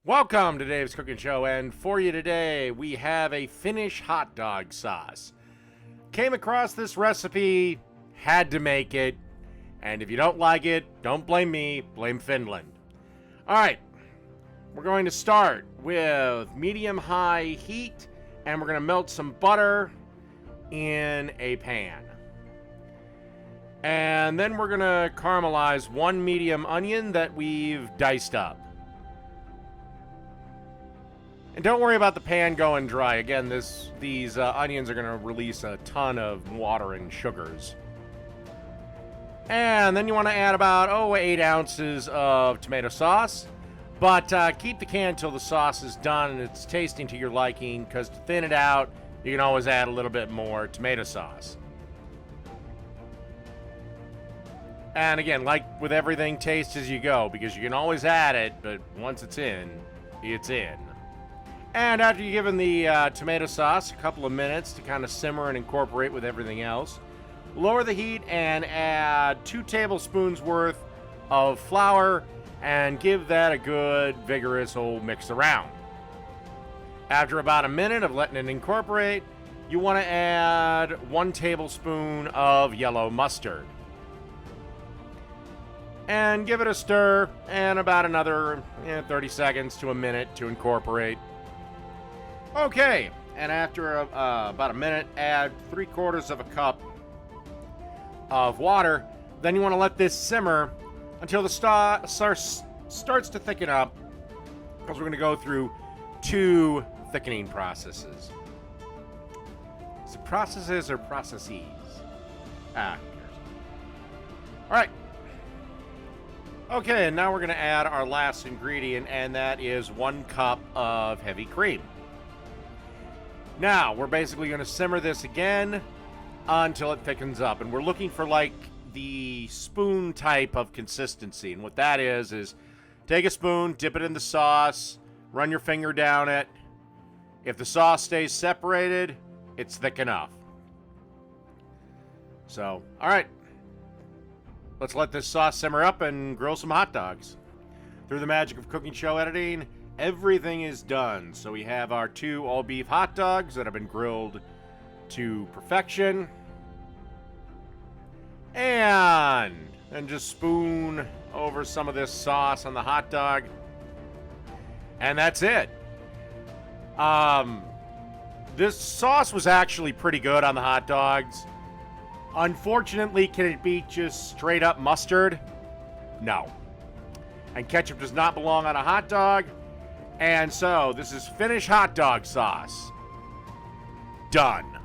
Welcome to Dave's Cooking Show, and for you today, we have a Finnish hot dog sauce. Came across this recipe, had to make it, and if you don't like it, don't blame me, blame Finland. Alright, we're going to start with medium-high heat, and we're going to melt some butter in a pan. And then we're going to caramelize one medium onion that we've diced up. And don't worry about the pan going dry. Again, these onions are going to release a ton of water and sugars. And then you want to add about 8 ounces of tomato sauce. But keep the can until the sauce is done and it's tasting to your liking, because to thin it out, you can always add a little bit more tomato sauce. And again, like with everything, taste as you go, because you can always add it, but once it's in, it's in. And after you've given the tomato sauce a couple of minutes to kind of simmer and incorporate with everything else, lower the heat and add 2 tablespoons worth of flour and give that a good, vigorous old mix around. After about a minute of letting it incorporate, you want to add 1 tablespoon of yellow mustard. And give it a stir and about another 30 seconds to a minute to incorporate. Okay, and after about a minute, add 3/4 of a cup of water. Then you want to let this simmer until the starts to thicken up, because we're going to go through 2 thickening processes. Is it processes or processes? All right. Okay, and now we're going to add our last ingredient, and that is 1 cup of heavy cream. Now, we're basically going to simmer this again until it thickens up. And we're looking for like the spoon type of consistency. And what that is take a spoon, dip it in the sauce, run your finger down it. If the sauce stays separated, it's thick enough. So, all right. Let's let this sauce simmer up and grill some hot dogs. Through the magic of cooking show editing, everything is done. So we have our 2 all-beef hot dogs that have been grilled to perfection. And just spoon over some of this sauce on the hot dog. And that's it. This sauce was actually pretty good on the hot dogs. Unfortunately, can it beat just straight up mustard? No. And ketchup does not belong on a hot dog. And so, this is Finnish hot dog sauce. Done.